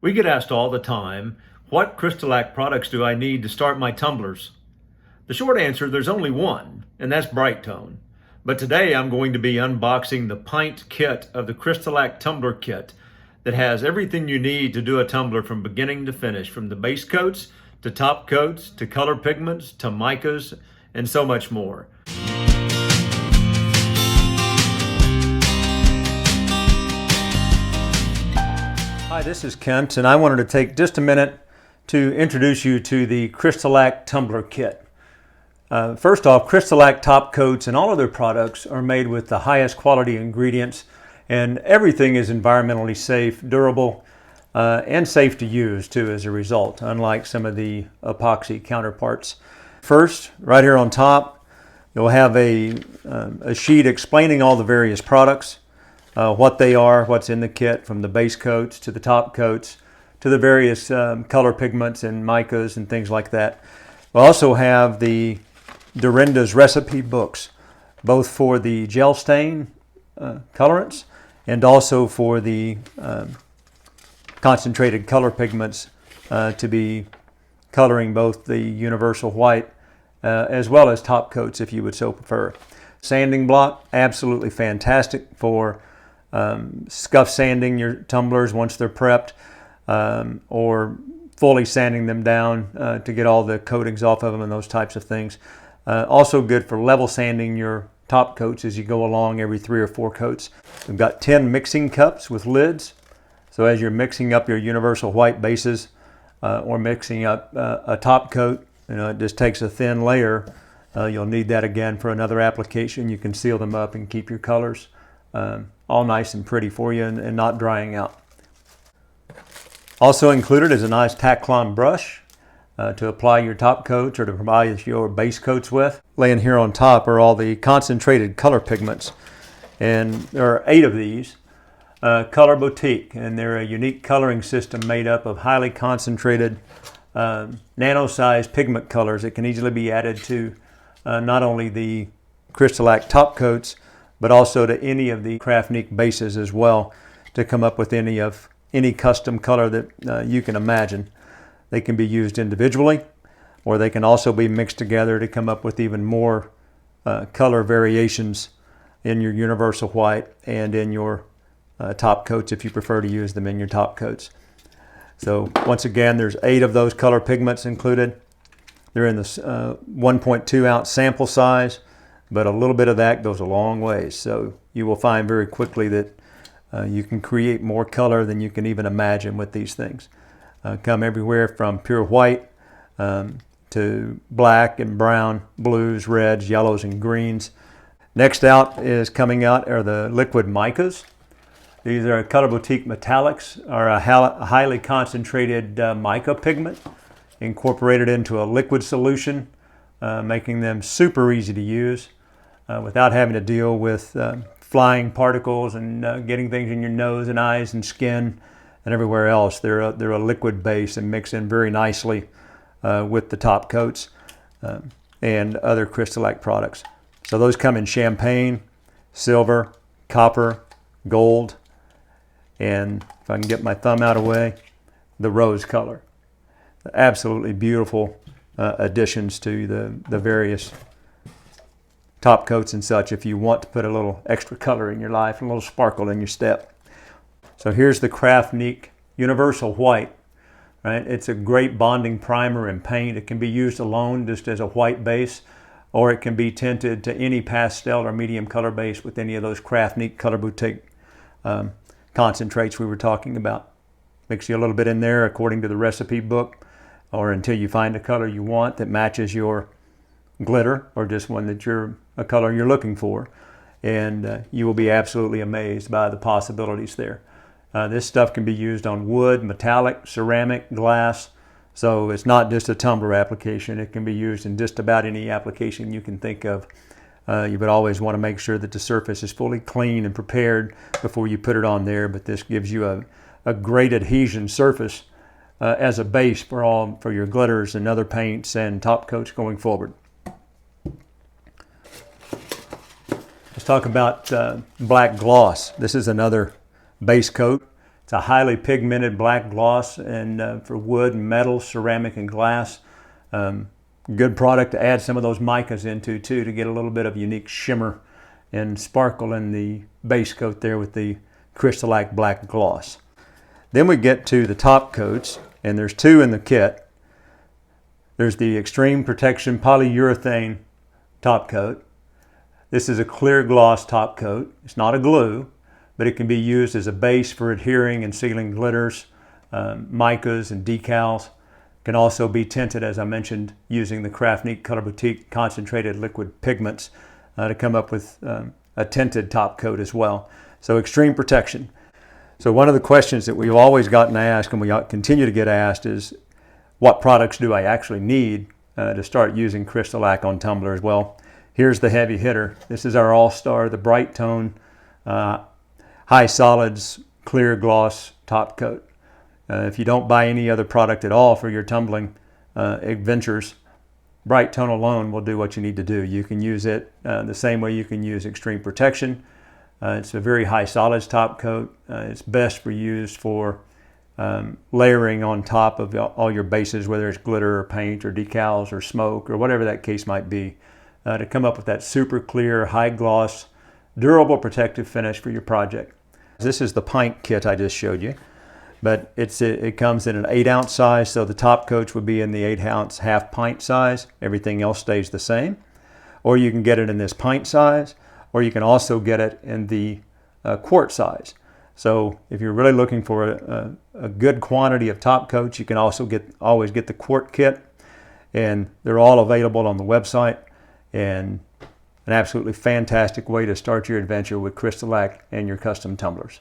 We get asked all the time, what CrystaLac products do I need to start my tumblers? The short answer, there's only one, and that's Brite Tone. But today I'm going to be unboxing the pint kit of the CrystaLac Tumbler kit that has everything you need to do a tumbler from beginning to finish, from the base coats to top coats to color pigments to micas and so much more. Hi, this is Kent, and I wanted to take just a minute to introduce you to the CrystaLac Tumbler kit. First off, CrystaLac top coats and all of their products are made with the highest quality ingredients, and everything is environmentally safe, durable, and safe to use too as a result, unlike some of the epoxy counterparts. First, right here on top, you'll have a sheet explaining all the various products. What they are, what's in the kit, from the base coats to the top coats to the various color pigments and micas and things like that. We'll also have the Dorinda's recipe books, both for the gel stain colorants and also for the concentrated color pigments to be coloring both the universal white as well as top coats if you would so prefer. Sanding block, absolutely fantastic for scuff sanding your tumblers once they're prepped, or fully sanding them down to get all the coatings off of them and those types of things. Also good for level sanding your top coats as you go along every 3 or 4 coats. We've got 10 mixing cups with lids, so as you're mixing up your universal white bases or mixing up a top coat, it just takes a thin layer. You'll need that again for another application. You can seal them up and keep your colors all nice and pretty for you and not drying out. Also included is a nice Taclon brush to apply your top coats or to provide your base coats with. Laying here on top are all the concentrated color pigments, and there are 8 of these. Color Boutique, and they're a unique coloring system made up of highly concentrated nano-sized pigment colors that can easily be added to not only the CrystaLac top coats but also to any of the CraftNique bases as well, to come up with any custom color that you can imagine. They can be used individually, or they can also be mixed together to come up with even more color variations in your universal white and in your top coats if you prefer to use them in your top coats. So once again, there's 8 of those color pigments included. They're in this 1.2 ounce sample size, but a little bit of that goes a long ways. So you will find very quickly that you can create more color than you can even imagine with these things. Come everywhere from pure white to black and brown, blues, reds, yellows, and greens. Next out is coming out are the Liquid Micas. These are Color Boutique Metallics, are a highly concentrated mica pigment incorporated into a liquid solution, making them super easy to use without having to deal with flying particles and getting things in your nose and eyes and skin and everywhere else. They're a liquid base and mix in very nicely with the top coats and other CrystaLac products. So those come in champagne, silver, copper, gold, and if I can get my thumb out of the way, the rose color. Absolutely beautiful additions to the various top coats and such if you want to put a little extra color in your life and a little sparkle in your step. So here's the CraftNique Universal White. Right? It's a great bonding primer and paint. It can be used alone just as a white base, or it can be tinted to any pastel or medium color base with any of those CraftNique Color Boutique concentrates we were talking about. Mix you a little bit in there according to the recipe book, or until you find a color you want that matches your glitter, or just one that a color you're looking for, and you will be absolutely amazed by the possibilities there. This stuff can be used on wood, metallic, ceramic, glass, so it's not just a tumbler application. It can be used in just about any application you can think of. You would always want to make sure that the surface is fully clean and prepared before you put it on there, but this gives you a great adhesion surface as a base for your glitters and other paints and top coats going forward. Let's talk about black gloss. This is another base coat. It's a highly pigmented black gloss, and for wood, metal, ceramic, and glass. Good product to add some of those micas into too, to get a little bit of unique shimmer and sparkle in the base coat there with the CrystaLac black gloss. Then we get to the top coats, and there's two in the kit. There's the Extreme Protection Polyurethane top coat. This is a clear gloss top coat. It's not a glue, but it can be used as a base for adhering and sealing glitters, micas, and decals. It can also be tinted, as I mentioned, using the CraftNique Color Boutique concentrated liquid pigments to come up with a tinted top coat as well. So extreme protection. So one of the questions that we've always gotten asked, and we continue to get asked, is what products do I actually need to start using CrystaLac on tumblers? Well, here's the heavy hitter. This is our all-star, the Brite Tone high solids clear gloss top coat. If you don't buy any other product at all for your tumbling adventures, Brite Tone alone will do what you need to do. You can use it the same way you can use Extreme Protection. It's a very high solids top coat. It's best for used for layering on top of all your bases, whether it's glitter or paint or decals or smoke or whatever that case might be, to come up with that super clear, high gloss, durable protective finish for your project. This is the pint kit I just showed you, but it comes in an 8-ounce size, so the top coats would be in the 8-ounce half pint size. Everything else stays the same. Or you can get it in this pint size, or you can also get it in the quart size. So if you're really looking for a good quantity of top coats, you can also always get the quart kit, and they're all available on the website, and an absolutely fantastic way to start your adventure with CrystaLac and your custom tumblers.